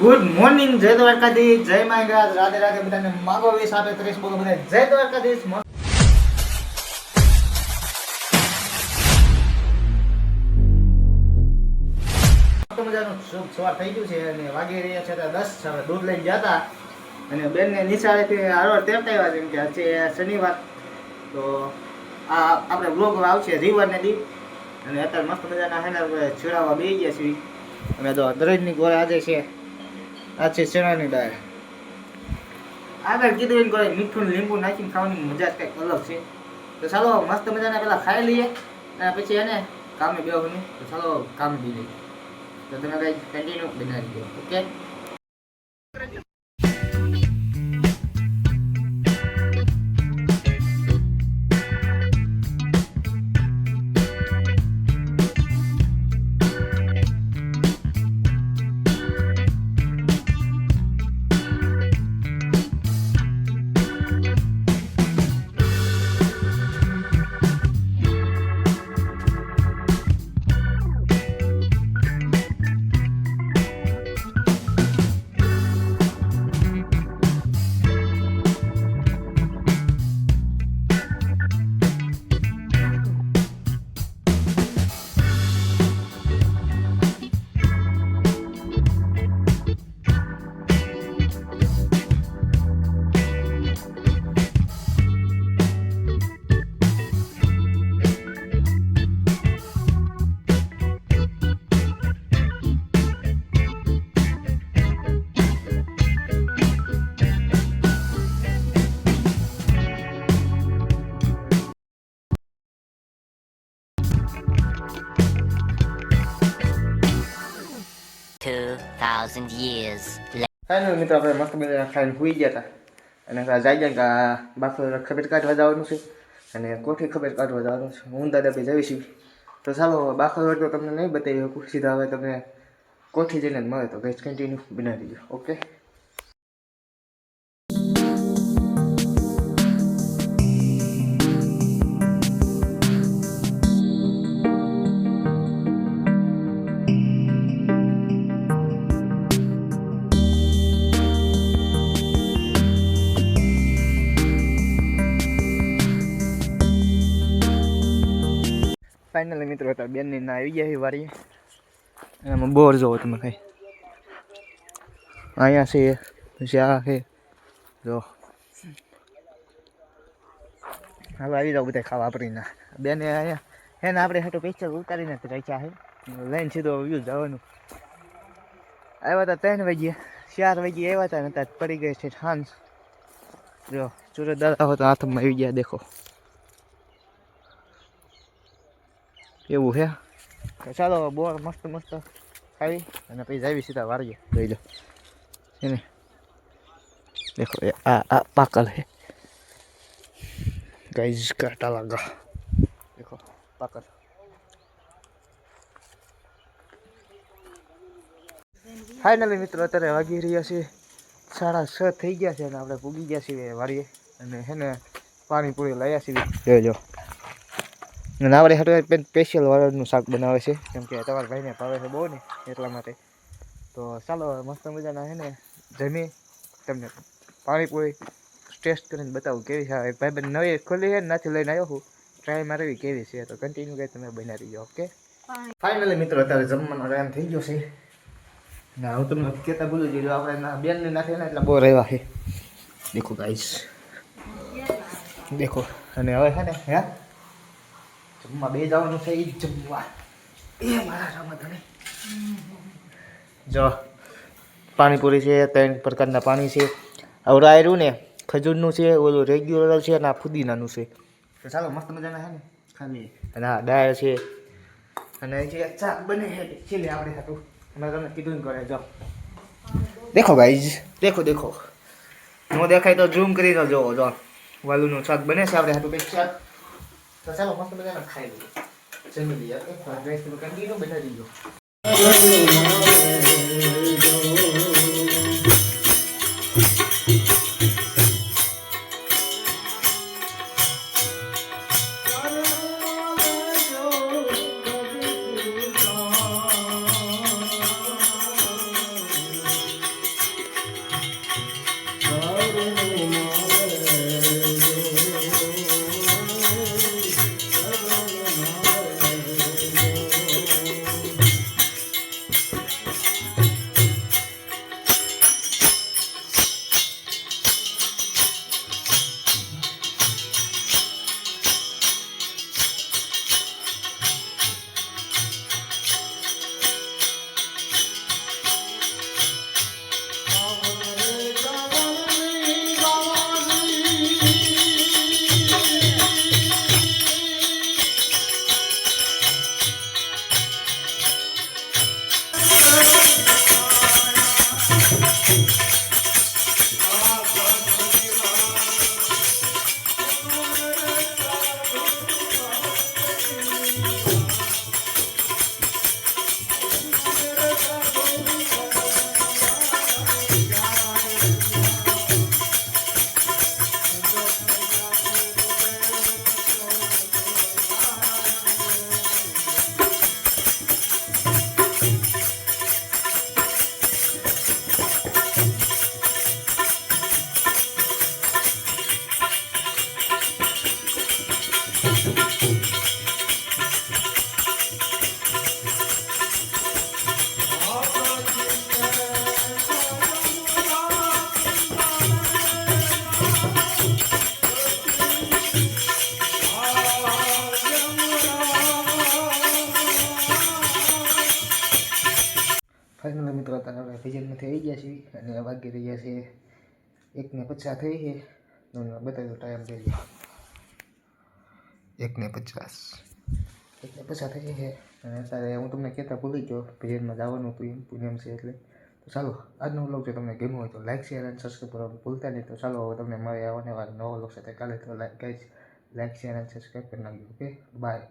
Good morning, જય દ્વારકાધીશ, જય માંગરાજ, રાધે રાધે બધાને માગો 20 આપે 30 બોલો બધા જય દ્વારકાધીશ. મસ્ત મજાનું શુભ સવાર થઈ ગયું છે અને વાગી રહ્યા છે 10. હવે દૂધ લઈને જતા અને બેનને નિશાળેથી હારવાર તેડતા આવ્યા જેમ કે આજે શનિવાર તો આ આપણે બ્લોગ આવશે રીવરને દી અને અત્યારે મસ્ત મજાના હેને છેડાવા બેસી ગયા છીએ અમે તો દરજની ગોળે આજે છે આ છે ચણાની દાળ. આગળ કીધું એને કોઈ મીઠું લીંબુ નાખીને ખાવાની મજા જ કંઈક અલગ છે. તો ચાલો મસ્ત મજાના પેલા ખાઈ લઈએ અને પછી એને કામે બેસવાનું. તો ચાલો કામ બી લઈએ. તો તમે કઈ કન્ટિન્યુ બનાવી દો. ઓકે. 2,000 years later. ફાઇનલ મિત્રો આપણે મસ્ત મજાના ખાઈને સૂઈ ગયા હતા અને જાય જાય કે બાફો ખબર કાઢવા જવાનું છે અને કોઠી ખબર કાઢવા જવાનું છે. હું દાદા ભાઈ જઈશું. તો ચાલો બાફો તો તમને નહીં બતાવી શકું, સીધા હવે તમને કોઠી જઈને જ મળે. તો ગેસ કન્ટિન્યુ બનાવી દીધો. ઓકે. ફાઇનલી મિત્રો અત્યારે બેનની ના આવી ગયા વારી એમાં બોર જોવો તમે કઈ અહીંયા છે પછી આ છે જો. હવે આવી જાવ બધા ખાવા વાપરીને. બેને અહીંયા હે ને આપણે હેઠો પિક્ચર ઉતારીને રાખ્યા છે લઈને સીધો વ્યૂ જવાનું. આવ્યા હતા 3 વાગ્યે 4 વાગ્યે આવ્યા હતા ને ત્યાં પડી ગઈ છે સાંજ. જો સૂરજ દાદા હોય તો હાથમાં આવી ગયા દેખો એવું છે. ચાલો બોર મસ્ત મસ્ત ખાવી અને પછી જાવી સીધા વાળીએ. જોઈ લો એને દેખો આ પાકલ હે ગાઈઝ કાટા લાગા દેખો પાકલ. ફાઇનલી મિત્રો અત્યારે વાગી રહ્યા છે 6:30 થઈ ગયા છે અને આપણે પૂગી ગયા છીએ વાળીએ અને હે ને પાણીપુરી લાવ્યા છીએ. જોઈ લો અને આપણે હાટું સ્પેશિયલ વાળનું શાક બનાવે છે કેમ કે તમારા ભાઈને ભાવે છે બહુ ને એટલા માટે. તો ચાલો મસ્ત મજાના છે ને જમી તમને પાણીપુરી ટેસ્ટ કરીને બતાવું કેવી છે. ભાઈ નવી ખુલ્લી છે ને નાથી લઈને આવ્યો છું, ટ્રાય મારવી કેવી છે. તો કન્ટિન્યુ કંઈ તમે બનાવી દો. ઓકે. ફાઇનલી મિત્રો અત્યારે જમવાનો ટાઈમ થઈ ગયો છે ના હું તમને કહેતા ભૂલી ગયો આપણે બેનને નાખી ને એટલે બહુ રહેવા છે. દેખો ગાઈસ દેખો. અને હવે છે ને હે જમવા બે જવાનું છે. એ જમવા એ મારા રામધણી જો પાણીપુરી છે, 3 પ્રકારના પાણી છે. આવડું આયરું ને ખજૂરનું છે, ઓલું રેગ્યુલર છે અને આ ફુદીનાનું છે. તો ચાલો મસ્ત મજાના છે ને ખાલી. અને આ દાળ છે અને જે શાક બને છે છેલ્લે આપણે ખાતું અમે તમને કીધું ને કરે. જો દેખો ગાઈઝ દેખો દેખો નો દેખાય તો ઝૂમ કરીને જોવો. જો વાલુનું શાક બને છે આપણે હાટું કંઈક શાક. તો ચાલો મસ્ત મજાના ખાઈ લઈએ જમી લઈએ. ગેસ તમે કન્ટિન્યુ બનાવી દીધો. આવી ગયા છીએ અને વાગી રહ્યા છે 1:50 થઈ છે. તમને બતાવ્યો ટાઈમ થઈ ગયો 1:50 થઈ છે. અને અત્યારે હું તમને કહેતા ભૂલી ગયો ભેજમાં જવાનું હતું એમ પુણ્યમ છે એટલે. તો ચાલો આજનો વ્લોગ જો તમને ગમ્યો હોય તો લાઈક શેર અને સબસ્ક્રાઈબ કરવાનું ભૂલતા નહીં. તો ચાલો હવે તમને મળે આવવાને નવો વ્લોગ સાથે કાલે. તો લાઈક શેર અને સબસ્ક્રાઈબ કરી નાખજો. Okay bye.